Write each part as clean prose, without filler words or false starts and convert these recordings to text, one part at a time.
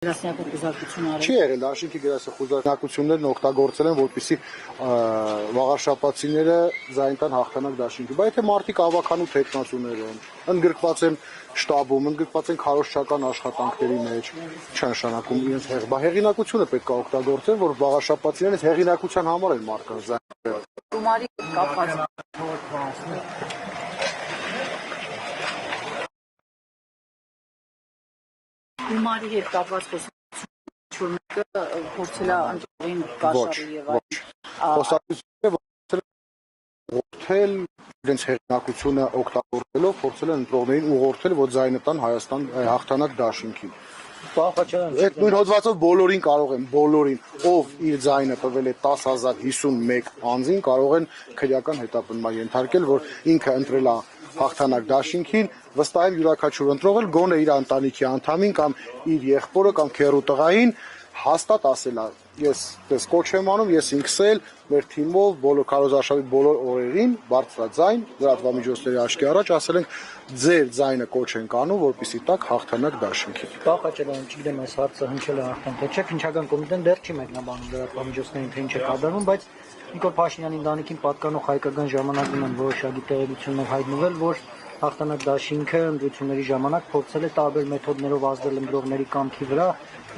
Գրասենյակում խուզարկություն արել։ Չի եղել, դաշինքի խուզարկություններն օգտագործել են, որպեսզի վաղարշապացիները ձայն տան հաղթանակ դաշինքի։ Բայց եթե մարդիկ ավականու թեկնածուներ են, ընդգրկված են շտաբում, ընդգրկված են քարոզչական աշխատանքների մեջ, չի նշանակում իրենց հեղինակությունը պետք է օգտագործեն, որ վաղարշապացիները հեղինակության համար են մարդկանց ձայն։ Գումարի կապված Գումարի հետ կապված խոսակցություն մեկը փորձել է ընտրողին կաշառի եւ այլ։ Խոսակցությունները ուղղորդել իրենց հեղինակությունը օգտագործելով փորձել են ընտրողներին ուղղորդել, որ ձայնը տան Հայաստան հաղթանակ դաշինքին։ Այդ նույն հոդվածով բոլորին կարող են, բոլորին, ով իր ձայնը տվել է 10,051 անձին, կարող են քրեական հետապնդման ենթարկել, որ ինքը ընտրել է հաղթանակ դաշինքին, վստահ եմ յուրաքանչյուր ընտրողել գոնե իր ընտանիքի անդամին կամ իր եղբորը կամ քեռու տղային հաստատ ասել է, ես դες կոչ եմ անում, ես ինքս էլ մեր թիմով բոլոր քարոզարշավի բոլոր օրերին բարձրաձայն լրատվամիջոցների աչքի առաջ ասել ենք ձեր ձայնը կոչ ենք անում, որպեսզի տակ հաղթանակ դաշինքին։ Բախաչելյան, չգիտեմ, այս հարցը հնչել է արդեն, թե չէ, քննչական կոմիտեն դեռ չի մեկնաբանում լրատվամիջոցներին, թե ինչ է կատարվում, բայց Նիկոլ Փաշինյանի ընտանիքին պատկանող հայկական ժամանակում են որոշակի տեղեկություններ հայտնվել, որ հաղթանակ դաշինքը ընտրությունների ժամանակ փորձել է տարբեր մեթոդներով ազդել ընտրողների կամքի վրա,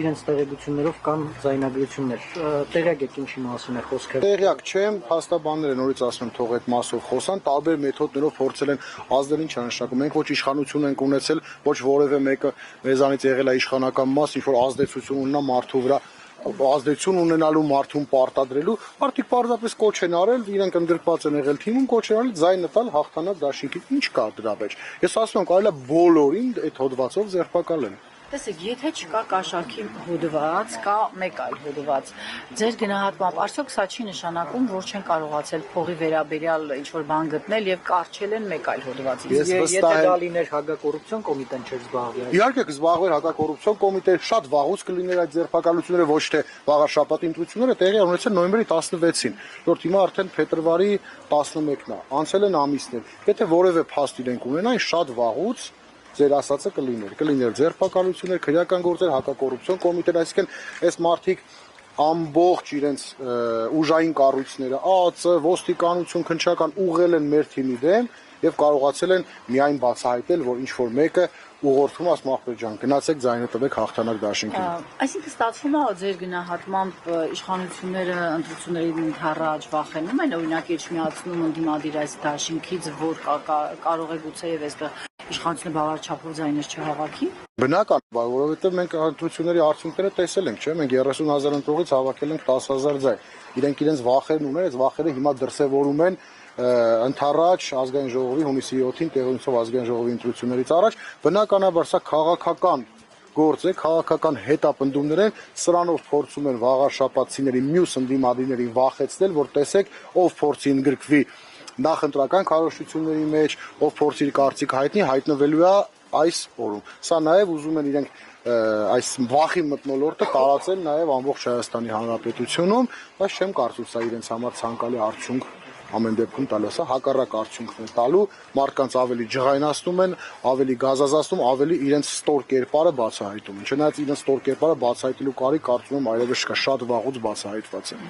իրենց տեղեկություններով կամ ձայնագրություններ։ Տեղյակ եք ինչի մասին է խոսքը։ Տեղյակ չեմ, փաստաբանները նորից ասում եմ, թող այդ մասով խոսան, տարբեր մեթոդներով փորձել են ազդել, ինչ նշանակում։ Մենք ոչ իշխանություն ենք ունեցել, ոչ որևէ մեկը մեզանից եղել է իշխանական մաս, ինչ որ ազդեցություն ունենա մարդու վրա, ազդեցություն ունենալու մարդուն պարտադրելու, մարդիկ պարզապես կոչ են արել, իրենք ընդգրկված են եղել թիմում, կոչ են արել ձայնը տալ հաղթանակ դաշինքին։ Ինչ կա դրա մեջ։ Ես ասում եմ, կարելի է բոլորին այդ հոդվածով ձերբակալել։ Տեսեք, եթե չկա կաշառքի հոդված, կա մեկ այլ հոդված։ Ձեր գնահատմամբ, արդյոք սա չի նշանակում, որ չեն կարողացել փողի վերաբերյալ ինչ-որ բան գտնել եւ կարճել են մեկ այլ հոդված։ Եթե դա լիներ հակակոռուպցիոն կոմիտեն չէր զբաղվի։ Իհարկե կզբաղվեր հակակոռուպցիոն կոմիտեն, շատ վաղուց կլիներ այդ ձերբակալությունները, ոչ թե վաղարշաբաթի ընտրությունները տեղի ունեցել նոյեմբերի 16-ին, որ հիմա արդեն փետրվարի 11-ն է, անցել են ամիսներ։ Եթե որևէ փաստ իրենք ունենային, շատ վաղուց ձեր ասածը կլիներ ձերբակալություններ, քրեական գործեր, հակակոռուպցիոն կոմիտեն, այսինքն այս մարդիկ ամբողջ իրենց ուժային կառույցները, ԱԱԾ, ոստիկանություն, քննչական ուղղել են մեր թիմի դեմ եւ կարողացել են միայն բացահայտել, որ ինչ որ մեկը ուղղորդում ասում ախպեր ջան, գնացեք ձայնը տվեք հաղթանակ դաշինքին։ Այսինքն ստացվում է, որ ձեր գնահատմամբ իշխանությունները ընտրությունների առաջ վախենում են, օրինակ ինչ միացնում ընդդիմադիր այս դաշինքից, որ կարող է գուցեև այստեղ իշխանությունը բավարար չափով ձայներ չհավաքի։ Բնական, որովհետեւ մենք ընտրությունների արդյունքները տեսել ենք, չէ՞, մենք 30,000 ընտրողից հավաքել ենք 10,000 ձայն։ Իրենք իրենց վախերն ունեն, այս վախերը հիմա դրսևորում են ընդառաջ ազգային ժողովի հունիսի 7-ին տեղի ունեցող ազգային ժողովի ընտրություններից առաջ, բնականաբար սա քաղաքական գործ է, քաղաքական հետապնդումներ են, սրանով փորձում են վաղարշապատցիների մյուս ընդդիմադիրներին վախեցնել, որ տեսեք, ով փորձի ընդգրկվի նախընտրական քարոզչությունների մեջ, ով փորձի իր կարծիք հայտնվելու է այս օրում։ Սա նաև ուզում են իրենք այս վախի մթնոլորտը տարածել նաև ամբողջ Հայաստանի Հանրապետությունում, բայց չեմ կարծում սա իրենց համար ցանկալի արդյունք ամեն դեպքում տալու, սա հակառակ արդյունքն է տալու, մարդկանց ավելի ջղայնացնում են, ավելի գազազացնում, ավելի իրենց ստոր կերպարը բացահայտում են։ Չնայած իրենց ստոր կերպարը բացահայտելու կարիք կարծում եմ այլևս չկա, շատ վաղուց բացահայտված է։